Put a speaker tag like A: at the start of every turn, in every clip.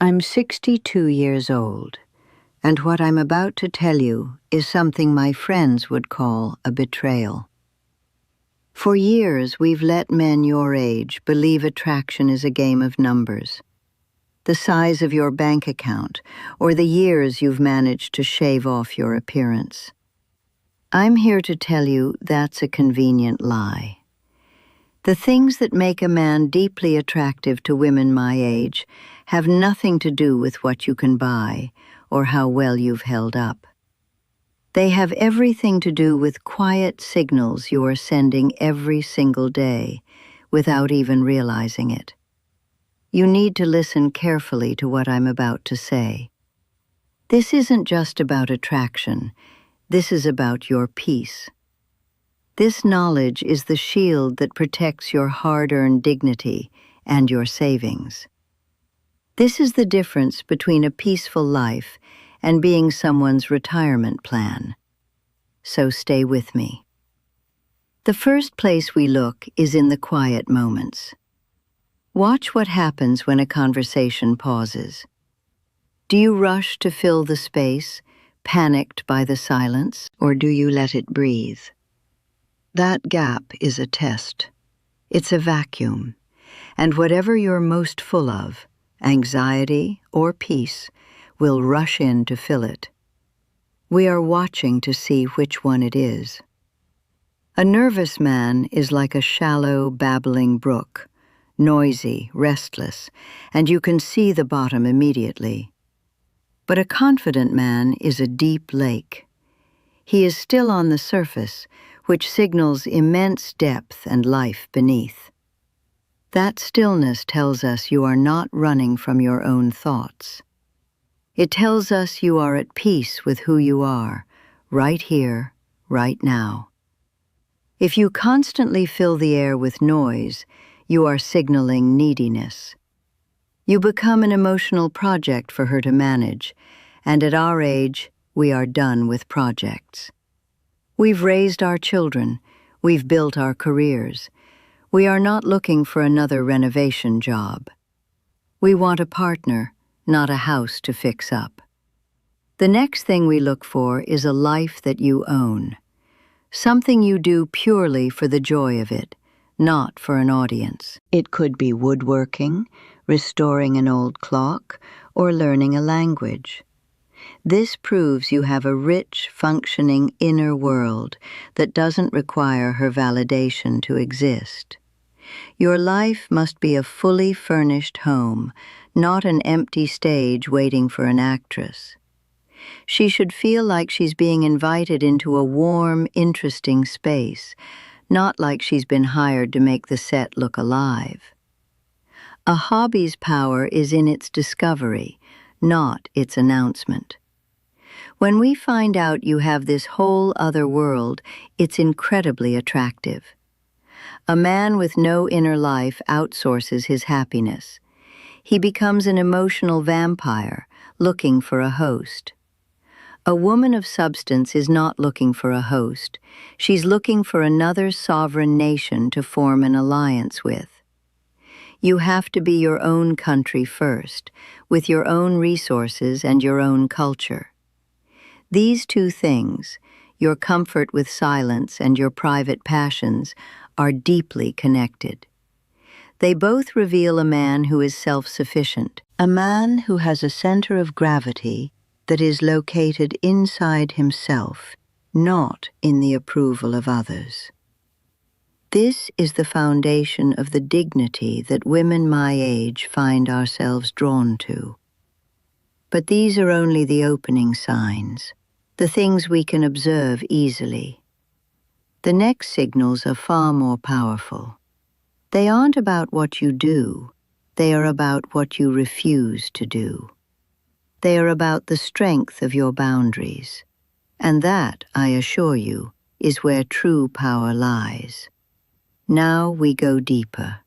A: I'm 62 years old, and what I'm about to tell you is something my friends would call a betrayal. For years, we've let men your age believe attraction is a game of numbers. The size of your bank account, or the years you've managed to shave off your appearance. I'm here to tell you that's a convenient lie. The things that make a man deeply attractive to women my age have nothing to do with what you can buy or how well you've held up. They have everything to do with quiet signals you are sending every single day without even realizing it. You need to listen carefully to what I'm about to say. This isn't just about attraction. This is about your peace. This knowledge is the shield that protects your hard-earned dignity and your savings. This is the difference between a peaceful life and being someone's retirement plan. So stay with me. The first place we look is in the quiet moments. Watch what happens when a conversation pauses. Do you rush to fill the space, panicked by the silence, or do you let it breathe? That gap is a test. It's a vacuum, and whatever you're most full of, anxiety or peace, will rush in to fill it. We are watching to see which one it is. A nervous man is like a shallow, babbling brook, noisy, restless, and you can see the bottom immediately. But a confident man is a deep lake. He is still on the surface, which signals immense depth and life beneath. That stillness tells us you are not running from your own thoughts. It tells us you are at peace with who you are, right here, right now. If you constantly fill the air with noise, you are signaling neediness. You become an emotional project for her to manage, and at our age, we are done with projects. We've raised our children, we've built our careers. We are not looking for another renovation job. We want a partner, not a house to fix up. The next thing we look for is a life that you own. Something you do purely for the joy of it, not for an audience. It could be woodworking, restoring an old clock, or learning a language. This proves you have a rich, functioning inner world that doesn't require her validation to exist. Your life must be a fully furnished home, not an empty stage waiting for an actress. She should feel like she's being invited into a warm, interesting space, not like she's been hired to make the set look alive. A hobby's power is in its discovery, not its announcement. When we find out you have this whole other world, it's incredibly attractive. A man with no inner life outsources his happiness. He becomes an emotional vampire, looking for a host. A woman of substance is not looking for a host. She's looking for another sovereign nation to form an alliance with. You have to be your own country first, with your own resources and your own culture. These two things, your comfort with silence and your private passions, are deeply connected. They both reveal a man who is self-sufficient, a man who has a center of gravity that is located inside himself, not in the approval of others. This is the foundation of the dignity that women my age find ourselves drawn to. But these are only the opening signs, the things we can observe easily. The next signals are far more powerful. They aren't about what you do, they are about what you refuse to do. They are about the strength of your boundaries, and that, I assure you, is where true power lies. Now we go deeper.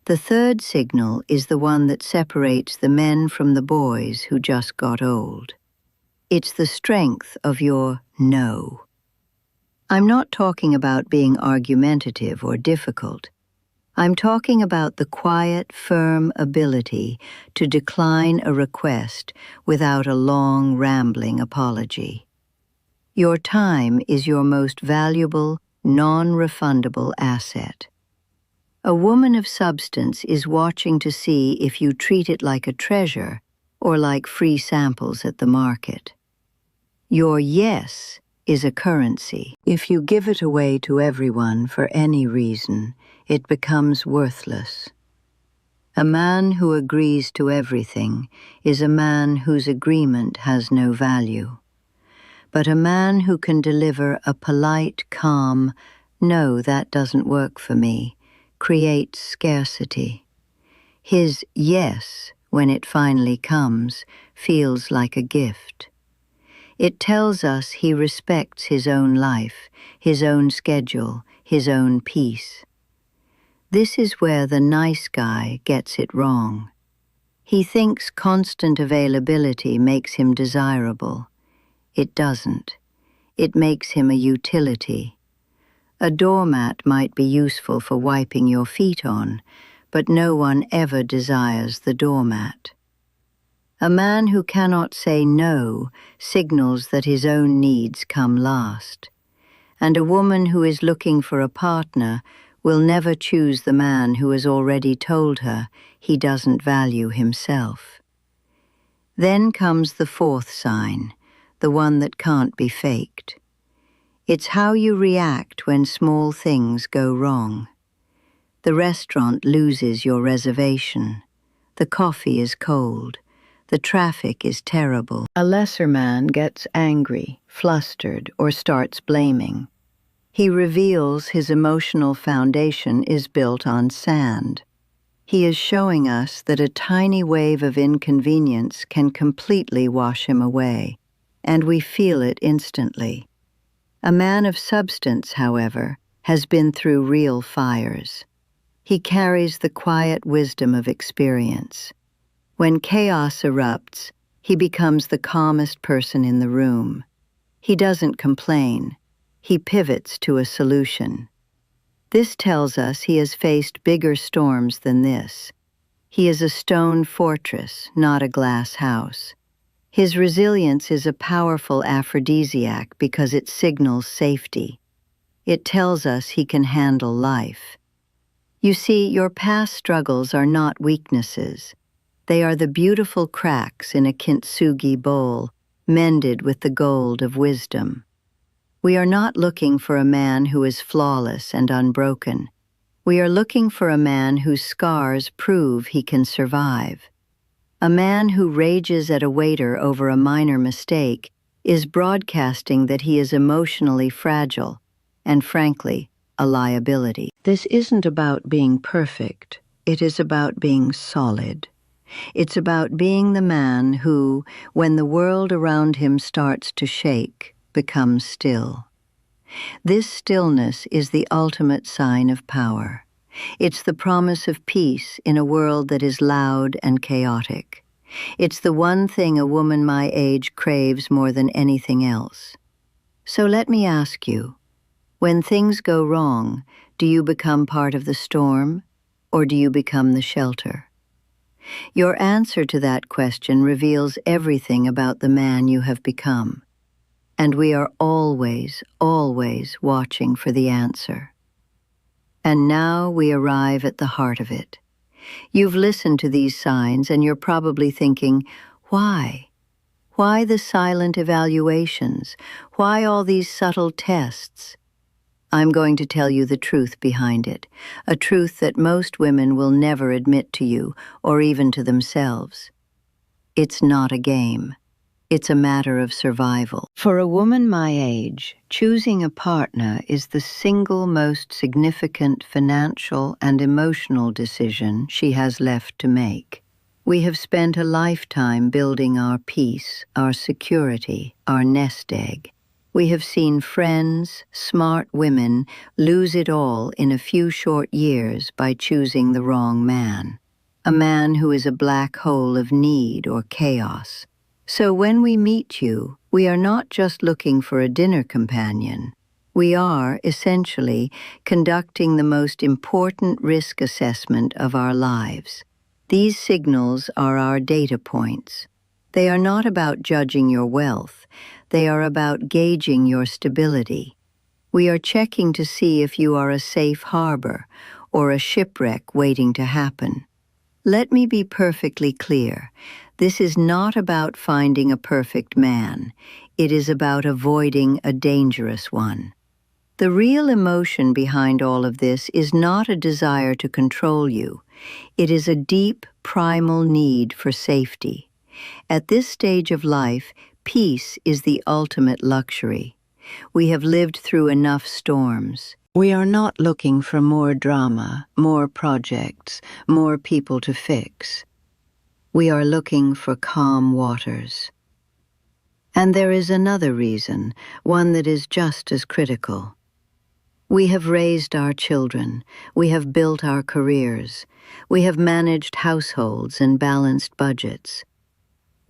A: The third signal is the one that separates the men from the boys who just got old. It's the strength of your no. I'm not talking about being argumentative or difficult. I'm talking about the quiet, firm ability to decline a request without a long, rambling apology. Your time is your most valuable, non-refundable asset. A woman of substance is watching to see if you treat it like a treasure or like free samples at the market. Your yes is a currency. If you give it away to everyone for any reason, it becomes worthless. A man who agrees to everything is a man whose agreement has no value. But a man who can deliver a polite, calm, "No, that doesn't work for me," creates scarcity. His yes, when it finally comes, feels like a gift. It tells us he respects his own life, his own schedule, his own peace. This is where the nice guy gets it wrong. He thinks constant availability makes him desirable. It doesn't. It makes him a utility. A doormat might be useful for wiping your feet on, but no one ever desires the doormat. A man who cannot say no signals that his own needs come last. And a woman who is looking for a partner will never choose the man who has already told her he doesn't value himself. Then comes the fourth sign, the one that can't be faked. It's how you react when small things go wrong. The restaurant loses your reservation. The coffee is cold. The traffic is terrible. A lesser man gets angry, flustered, or starts blaming. He reveals his emotional foundation is built on sand. He is showing us that a tiny wave of inconvenience can completely wash him away, and we feel it instantly. A man of substance, however, has been through real fires. He carries the quiet wisdom of experience. When chaos erupts, he becomes the calmest person in the room. He doesn't complain. He pivots to a solution. This tells us he has faced bigger storms than this. He is a stone fortress, not a glass house. His resilience is a powerful aphrodisiac because it signals safety. It tells us he can handle life. You see, your past struggles are not weaknesses. They are the beautiful cracks in a kintsugi bowl, mended with the gold of wisdom. We are not looking for a man who is flawless and unbroken. We are looking for a man whose scars prove he can survive. A man who rages at a waiter over a minor mistake is broadcasting that he is emotionally fragile and, frankly, a liability. This isn't about being perfect. It is about being solid. It's about being the man who, when the world around him starts to shake, becomes still. This stillness is the ultimate sign of power. It's the promise of peace in a world that is loud and chaotic. It's the one thing a woman my age craves more than anything else. So let me ask you, when things go wrong, do you become part of the storm, or do you become the shelter? Your answer to that question reveals everything about the man you have become. And we are always, always watching for the answer. And now we arrive at the heart of it. You've listened to these signs and you're probably thinking, why? Why the silent evaluations? Why all these subtle tests? I'm going to tell you the truth behind it, a truth that most women will never admit to you or even to themselves. It's not a game. It's a matter of survival. For a woman my age, choosing a partner is the single most significant financial and emotional decision she has left to make. We have spent a lifetime building our peace, our security, our nest egg. We have seen friends, smart women, lose it all in a few short years by choosing the wrong man. A man who is a black hole of need or chaos. So when we meet you, we are not just looking for a dinner companion. We are, essentially, conducting the most important risk assessment of our lives. These signals are our data points. They are not about judging your wealth. They are about gauging your stability. We are checking to see if you are a safe harbor or a shipwreck waiting to happen. Let me be perfectly clear. This is not about finding a perfect man. It is about avoiding a dangerous one. The real emotion behind all of this is not a desire to control you. It is a deep, primal need for safety. At this stage of life, peace is the ultimate luxury. We have lived through enough storms. We are not looking for more drama, more projects, more people to fix. We are looking for calm waters. And there is another reason, one that is just as critical. We have raised our children, we have built our careers, we have managed households and balanced budgets.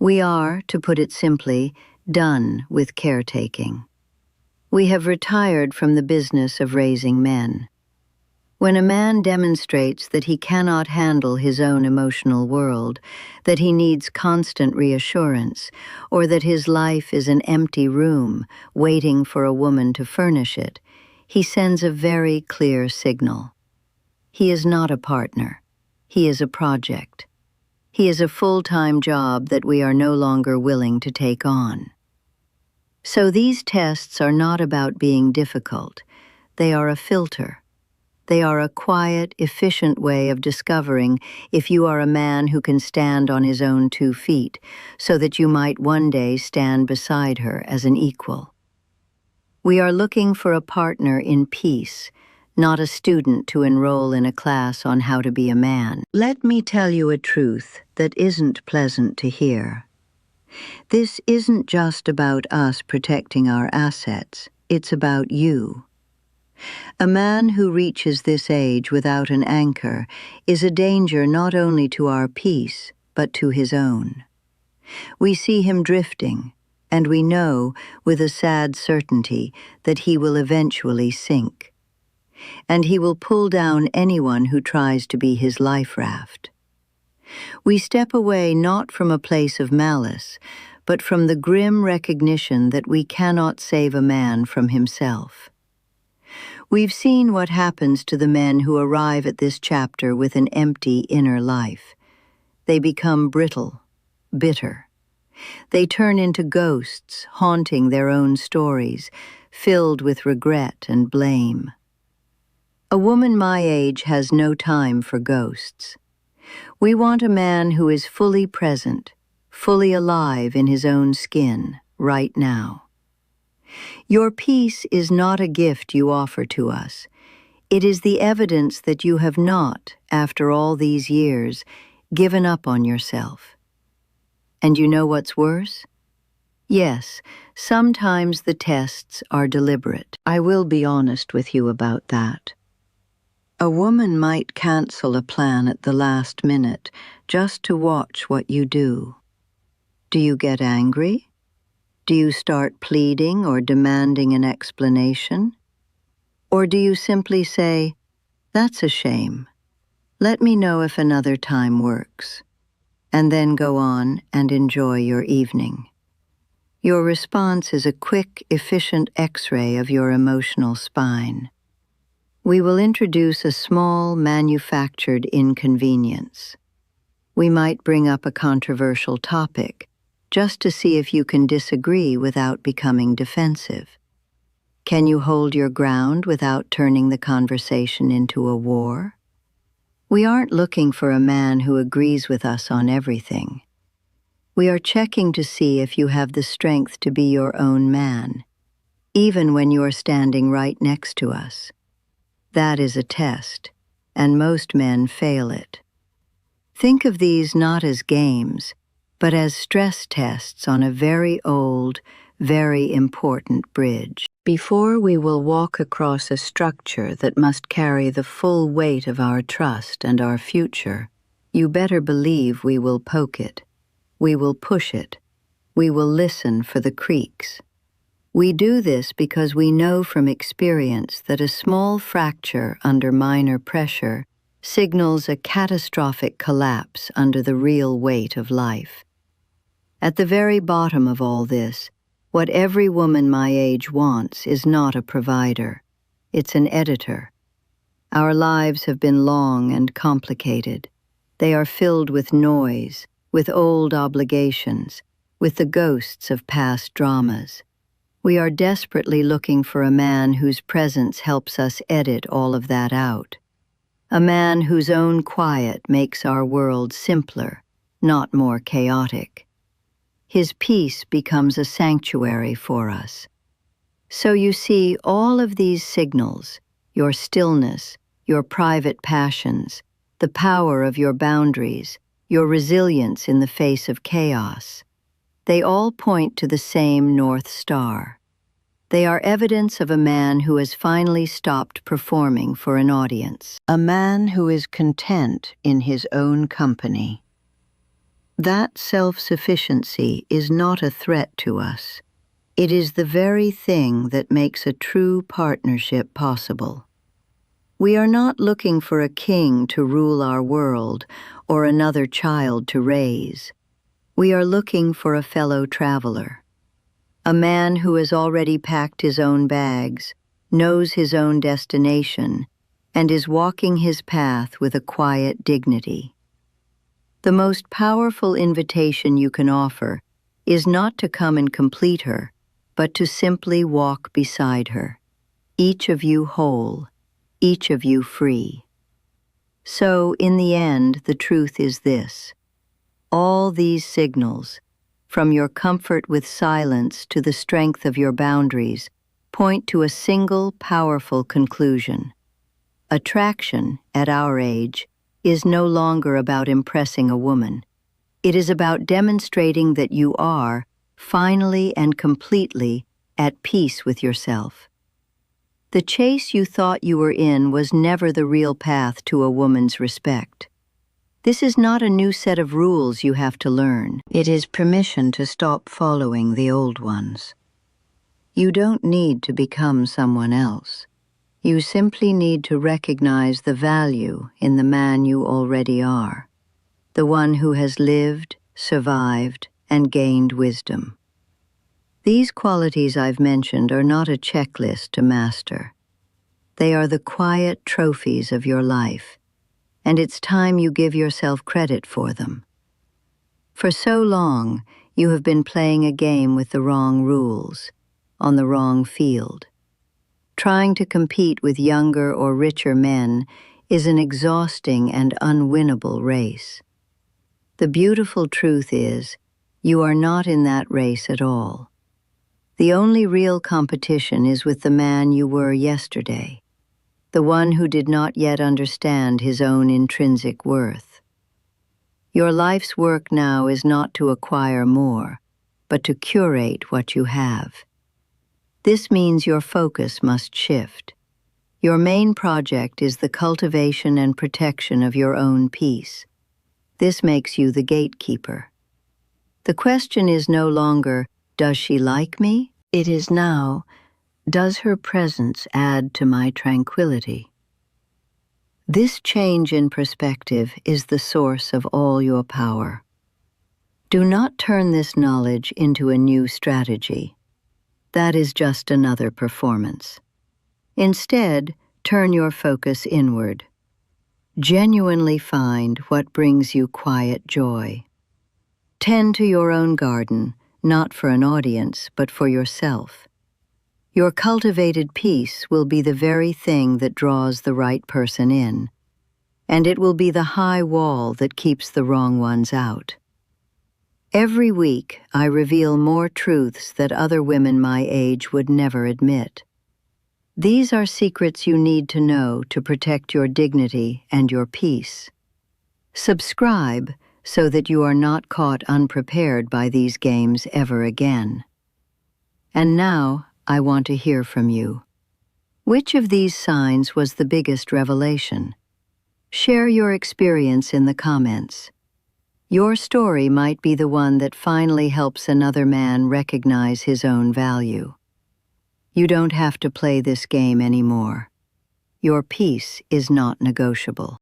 A: We are, to put it simply, done with caretaking. We have retired from the business of raising men. When a man demonstrates that he cannot handle his own emotional world, that he needs constant reassurance, or that his life is an empty room waiting for a woman to furnish it, he sends a very clear signal. He is not a partner. He is a project. He is a full-time job that we are no longer willing to take on. So these tests are not about being difficult. They are a filter. They are a quiet, efficient way of discovering if you are a man who can stand on his own 2 feet, so that you might one day stand beside her as an equal. We are looking for a partner in peace, not a student to enroll in a class on how to be a man. Let me tell you a truth that isn't pleasant to hear. This isn't just about us protecting our assets, it's about you. A man who reaches this age without an anchor is a danger not only to our peace, but to his own. We see him drifting, and we know, with a sad certainty, that he will eventually sink. And he will pull down anyone who tries to be his life raft. We step away not from a place of malice, but from the grim recognition that we cannot save a man from himself. We've seen what happens to the men who arrive at this chapter with an empty inner life. They become brittle, bitter. They turn into ghosts, haunting their own stories, filled with regret and blame. A woman my age has no time for ghosts. We want a man who is fully present, fully alive in his own skin, right now. Your peace is not a gift you offer to us. It is the evidence that you have not, after all these years, given up on yourself. And you know what's worse? Yes, sometimes the tests are deliberate. I will be honest with you about that. A woman might cancel a plan at the last minute just to watch what you do. Do you get angry? Do you start pleading or demanding an explanation? Or do you simply say, "That's a shame. Let me know if another time works," and then go on and enjoy your evening? Your response is a quick, efficient X-ray of your emotional spine. We will introduce a small, manufactured inconvenience. We might bring up a controversial topic, just to see if you can disagree without becoming defensive. Can you hold your ground without turning the conversation into a war? We aren't looking for a man who agrees with us on everything. We are checking to see if you have the strength to be your own man, even when you're standing right next to us. That is a test, and most men fail it. Think of these not as games, but as stress tests on a very old, very important bridge. Before we will walk across a structure that must carry the full weight of our trust and our future, you better believe we will poke it. We will push it. We will listen for the creaks. We do this because we know from experience that a small fracture under minor pressure signals a catastrophic collapse under the real weight of life. At the very bottom of all this, what every woman my age wants is not a provider. It's an editor. Our lives have been long and complicated. They are filled with noise, with old obligations, with the ghosts of past dramas. We are desperately looking for a man whose presence helps us edit all of that out. A man whose own quiet makes our world simpler, not more chaotic. His peace becomes a sanctuary for us. So you see, all of these signals, your stillness, your private passions, the power of your boundaries, your resilience in the face of chaos, they all point to the same North Star. They are evidence of a man who has finally stopped performing for an audience, a man who is content in his own company. That self-sufficiency is not a threat to us. It is the very thing that makes a true partnership possible. We are not looking for a king to rule our world or another child to raise. We are looking for a fellow traveler, a man who has already packed his own bags, knows his own destination, and is walking his path with a quiet dignity. The most powerful invitation you can offer is not to come and complete her, but to simply walk beside her, each of you whole, each of you free. So, in the end, the truth is this. All these signals, from your comfort with silence to the strength of your boundaries, point to a single powerful conclusion. Attraction, at our age, is no longer about impressing a woman. It is about demonstrating that you are, finally and completely, at peace with yourself. The chase you thought you were in was never the real path to a woman's respect. This is not a new set of rules you have to learn. It is permission to stop following the old ones. You don't need to become someone else. You simply need to recognize the value in the man you already are, the one who has lived, survived, and gained wisdom. These qualities I've mentioned are not a checklist to master. They are the quiet trophies of your life, and it's time you give yourself credit for them. For so long, you have been playing a game with the wrong rules, on the wrong field. Trying to compete with younger or richer men is an exhausting and unwinnable race. The beautiful truth is, you are not in that race at all. The only real competition is with the man you were yesterday, the one who did not yet understand his own intrinsic worth. Your life's work now is not to acquire more, but to curate what you have. This means your focus must shift. Your main project is the cultivation and protection of your own peace. This makes you the gatekeeper. The question is no longer, does she like me? It is now, does her presence add to my tranquility? This change in perspective is the source of all your power. Do not turn this knowledge into a new strategy. That is just another performance. Instead, turn your focus inward. Genuinely find what brings you quiet joy. Tend to your own garden, not for an audience, but for yourself. Your cultivated peace will be the very thing that draws the right person in, and it will be the high wall that keeps the wrong ones out. Every week, I reveal more truths that other women my age would never admit. These are secrets you need to know to protect your dignity and your peace. Subscribe so that you are not caught unprepared by these games ever again. And now, I want to hear from you. Which of these signs was the biggest revelation? Share your experience in the comments. Your story might be the one that finally helps another man recognize his own value. You don't have to play this game anymore. Your peace is not negotiable.